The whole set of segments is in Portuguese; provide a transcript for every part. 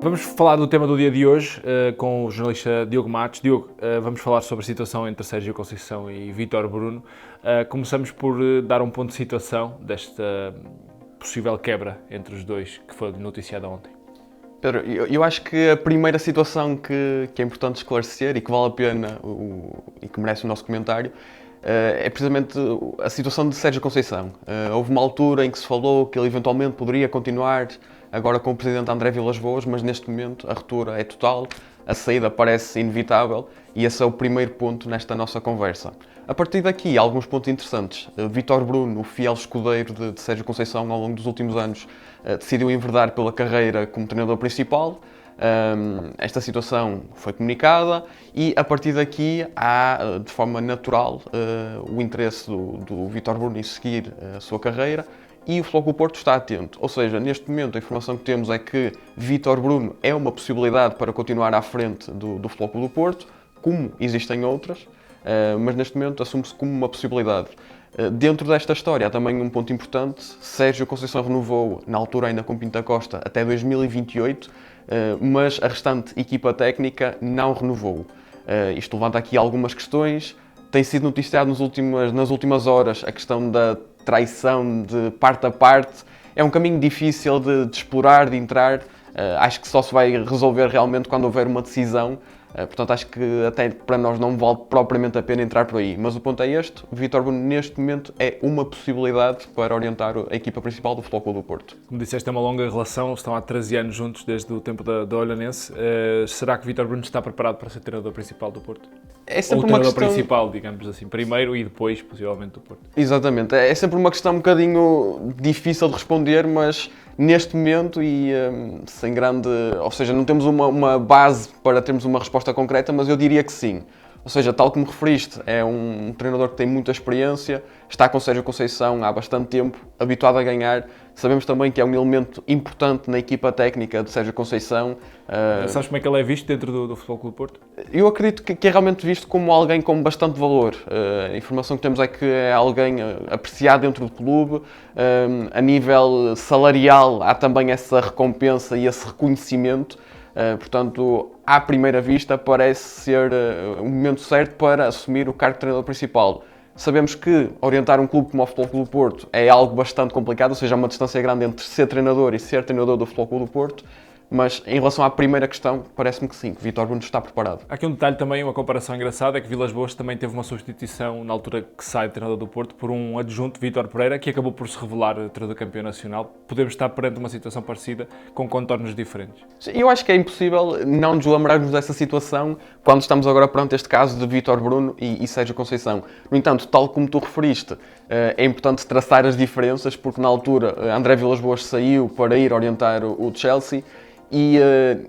Vamos falar do tema do dia de hoje com o jornalista Diogo Matos. Diogo, vamos falar sobre a situação entre Sérgio Conceição e Vítor Bruno. Começamos por dar um ponto de situação desta possível quebra entre os dois que foi noticiada ontem. Pedro, eu acho que a primeira situação que é importante esclarecer e que vale a pena e que merece o nosso comentário é precisamente a situação de Sérgio Conceição. Houve uma altura em que se falou que ele eventualmente poderia continuar agora com o presidente André Vilas-Boas, mas neste momento a ruptura é total, a saída parece inevitável e esse é o primeiro ponto nesta nossa conversa. A partir daqui, há alguns pontos interessantes. Vítor Bruno, o fiel escudeiro de Sérgio Conceição ao longo dos últimos anos, decidiu enverdar pela carreira como treinador principal. Esta situação foi comunicada e a partir daqui há, de forma natural, o interesse do Vítor Bruno em seguir a sua carreira e o Futebol Clube do Porto está atento. Ou seja, neste momento a informação que temos é que Vítor Bruno é uma possibilidade para continuar à frente do Futebol Clube do Porto, como existem outras, mas neste momento assume-se como uma possibilidade. Dentro desta história há também um ponto importante. Sérgio Conceição renovou, na altura ainda com Pinto da Costa, até 2028, mas a restante equipa técnica não renovou. Isto levanta aqui algumas questões. Tem sido noticiado nas últimas horas a questão da traição de parte a parte. É um caminho difícil de explorar, de entrar. Acho que só se vai resolver realmente quando houver uma decisão. Portanto, acho que até para nós não vale propriamente a pena entrar por aí. Mas o ponto é este: o Vítor Bruno neste momento é uma possibilidade para orientar a equipa principal do Futebol Clube do Porto. Como disseste, é uma longa relação, estão há 13 anos juntos desde o tempo da Olhanense. Será que Vítor Bruno está preparado para ser treinador principal do Porto? É sempre Ou uma treinador questão... principal, digamos assim, primeiro e depois, possivelmente, do Porto. Exatamente, é sempre uma questão um bocadinho difícil de responder, mas neste momento e sem grande... Ou seja, não temos uma base para termos uma resposta concreta, mas eu diria que sim. Ou seja, tal como referiste, é um treinador que tem muita experiência, está com Sérgio Conceição há bastante tempo, habituado a ganhar. Sabemos também que é um elemento importante na equipa técnica de Sérgio Conceição. Sabes como é que ele é visto dentro do Futebol Clube do Porto? Eu acredito que é realmente visto como alguém com bastante valor. A informação que temos é que é alguém apreciado dentro do clube. A nível salarial há também essa recompensa e esse reconhecimento. Portanto, à primeira vista, parece ser o momento certo para assumir o cargo de treinador principal. Sabemos que orientar um clube como o Futebol Clube do Porto é algo bastante complicado, ou seja, há uma distância grande entre ser treinador e ser treinador do Futebol Clube do Porto, mas em relação à primeira questão, parece-me que sim, que Vítor Bruno está preparado. Há aqui um detalhe também, uma comparação engraçada, é que Vilas-Boas também teve uma substituição na altura que sai de treinador do Porto por um adjunto, Vítor Pereira, que acabou por se revelar treinador campeão nacional. Podemos estar perante uma situação parecida, com contornos diferentes. Eu acho que é impossível não nos lembrarmos dessa situação quando estamos agora perante este caso de Vítor Bruno e Sérgio Conceição. No entanto, tal como tu referiste, é importante traçar as diferenças, porque na altura André Vilas-Boas saiu para ir orientar o Chelsea, e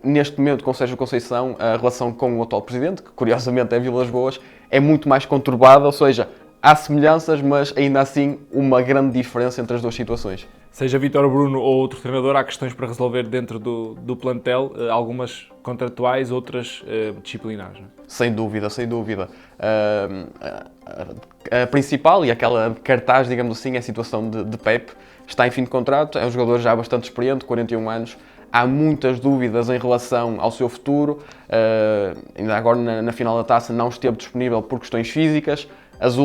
neste momento com Sérgio Conceição a relação com o atual presidente, que curiosamente é Vilas-Boas, é muito mais conturbada, ou seja, há semelhanças, mas ainda assim uma grande diferença entre as duas situações. Seja Vítor Bruno ou outro treinador, há questões para resolver dentro do plantel, algumas contratuais, outras disciplinares. Não é? Sem dúvida, sem dúvida. A principal e aquela cartaz, digamos assim, é a situação de Pep. Está em fim de contrato, é um jogador já bastante experiente, 41 anos. Há muitas dúvidas em relação ao seu futuro. Ainda agora na final da taça não esteve disponível por questões físicas. Os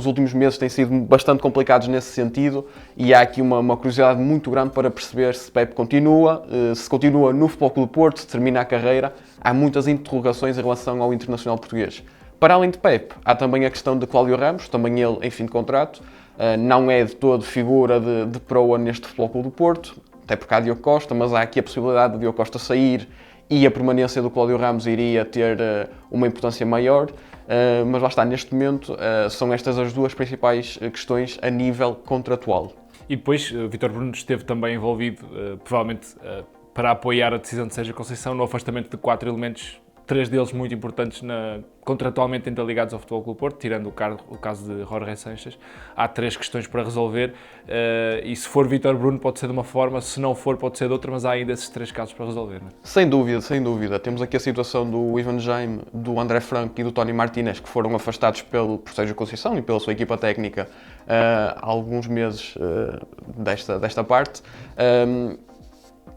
últimos meses têm sido bastante complicados nesse sentido e há aqui uma curiosidade muito grande para perceber se Pep continua, se continua no Futebol Clube do Porto, se termina a carreira. Há muitas interrogações em relação ao internacional português. Para além de Pep, há também a questão de Cláudio Ramos, também ele em fim de contrato. Não é de todo figura de proa neste Futebol Clube do Porto, até porque há Diogo Costa, mas há aqui a possibilidade de Diogo Costa sair e a permanência do Cláudio Ramos iria ter uma importância maior. Mas lá está, neste momento são estas as duas principais questões a nível contratual. E depois, Vítor Bruno esteve também envolvido, provavelmente para apoiar a decisão de Sérgio Conceição no afastamento de 4 elementos, 3 deles muito importantes contratualmente interligados ao Futebol Clube do Porto, tirando o caso de Jorge Sanches. Há 3 questões para resolver e se for Vítor Bruno pode ser de uma forma, se não for pode ser de outra, mas há ainda esses 3 casos para resolver. Não é? Sem dúvida, sem dúvida. Temos aqui a situação do Ivan Jaime, do André Franco e do Tony Martínez, que foram afastados por Sérgio Conceição e pela sua equipa técnica há alguns meses desta parte.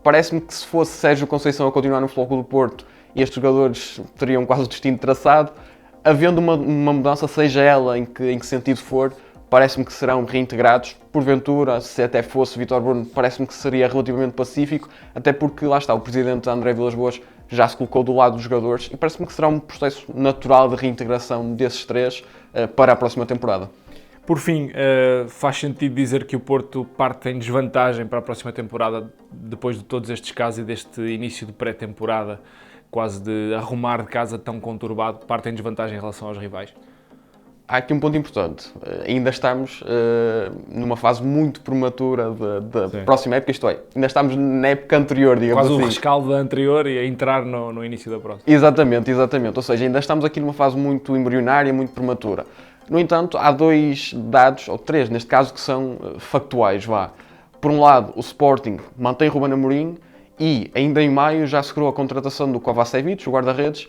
parece-me que se fosse Sérgio Conceição a continuar no Futebol Clube do Porto, estes jogadores teriam quase o destino traçado. Havendo uma mudança, seja ela em que sentido for, parece-me que serão reintegrados. Porventura, se até fosse Vítor Bruno, parece-me que seria relativamente pacífico, até porque, lá está, o presidente André Vilas-Boas já se colocou do lado dos jogadores e parece-me que será um processo natural de reintegração desses três para a próxima temporada. Por fim, faz sentido dizer que o Porto parte em desvantagem para a próxima temporada, depois de todos estes casos e deste início de pré-temporada, quase de arrumar de casa tão conturbado, parte em desvantagem em relação aos rivais? Há aqui um ponto importante. Ainda estamos numa fase muito prematura da próxima época, isto é, ainda estamos na época anterior, digamos quase assim. Quase o rescaldo da anterior e a entrar no início da próxima. Exatamente. Ou seja, ainda estamos aqui numa fase muito embrionária, muito prematura. No entanto, há dois dados, ou três neste caso, que são factuais. Por um lado, o Sporting mantém Ruben Amorim e ainda em maio já assegurou a contratação do Kovacevic, o guarda-redes.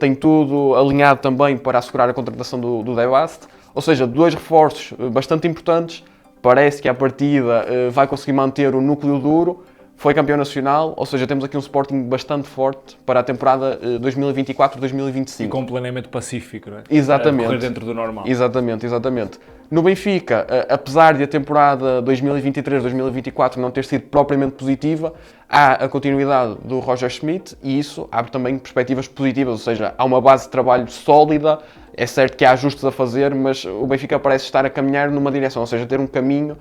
Tem tudo alinhado também para assegurar a contratação do De Bast. Ou seja, dois reforços bastante importantes. Parece que à partida vai conseguir manter o núcleo duro. Foi campeão nacional, ou seja, temos aqui um Sporting bastante forte para a temporada 2024-2025. E com planeamento pacífico, não é? Exatamente. Correr dentro do normal. Exatamente. No Benfica, apesar de a temporada 2023-2024 não ter sido propriamente positiva, há a continuidade do Roger Schmidt e isso abre também perspectivas positivas, ou seja, há uma base de trabalho sólida. É certo que há ajustes a fazer, mas o Benfica parece estar a caminhar numa direção, ou seja, ter um caminho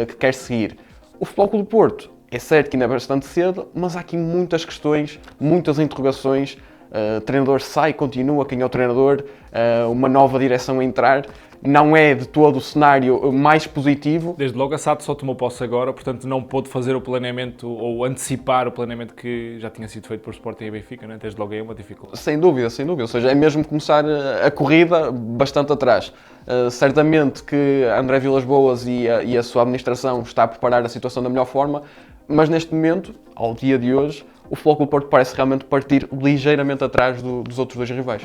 que quer seguir. O Futebol Clube do Porto, é certo que ainda é bastante cedo, mas há aqui muitas questões, muitas interrogações. Treinador sai, continua, quem é o treinador, uma nova direção a entrar. Não é de todo o cenário mais positivo. Desde logo a SAD só tomou posse agora, portanto não pôde fazer o planeamento ou antecipar o planeamento que já tinha sido feito por Sporting e Benfica, não é? Desde logo aí é uma dificuldade. Sem dúvida. Ou seja, é mesmo começar a corrida bastante atrás. Certamente que André Vilas-Boas e a sua administração está a preparar a situação da melhor forma, mas neste momento, ao dia de hoje, o Futebol Clube do Porto parece realmente partir ligeiramente atrás dos outros dois rivais.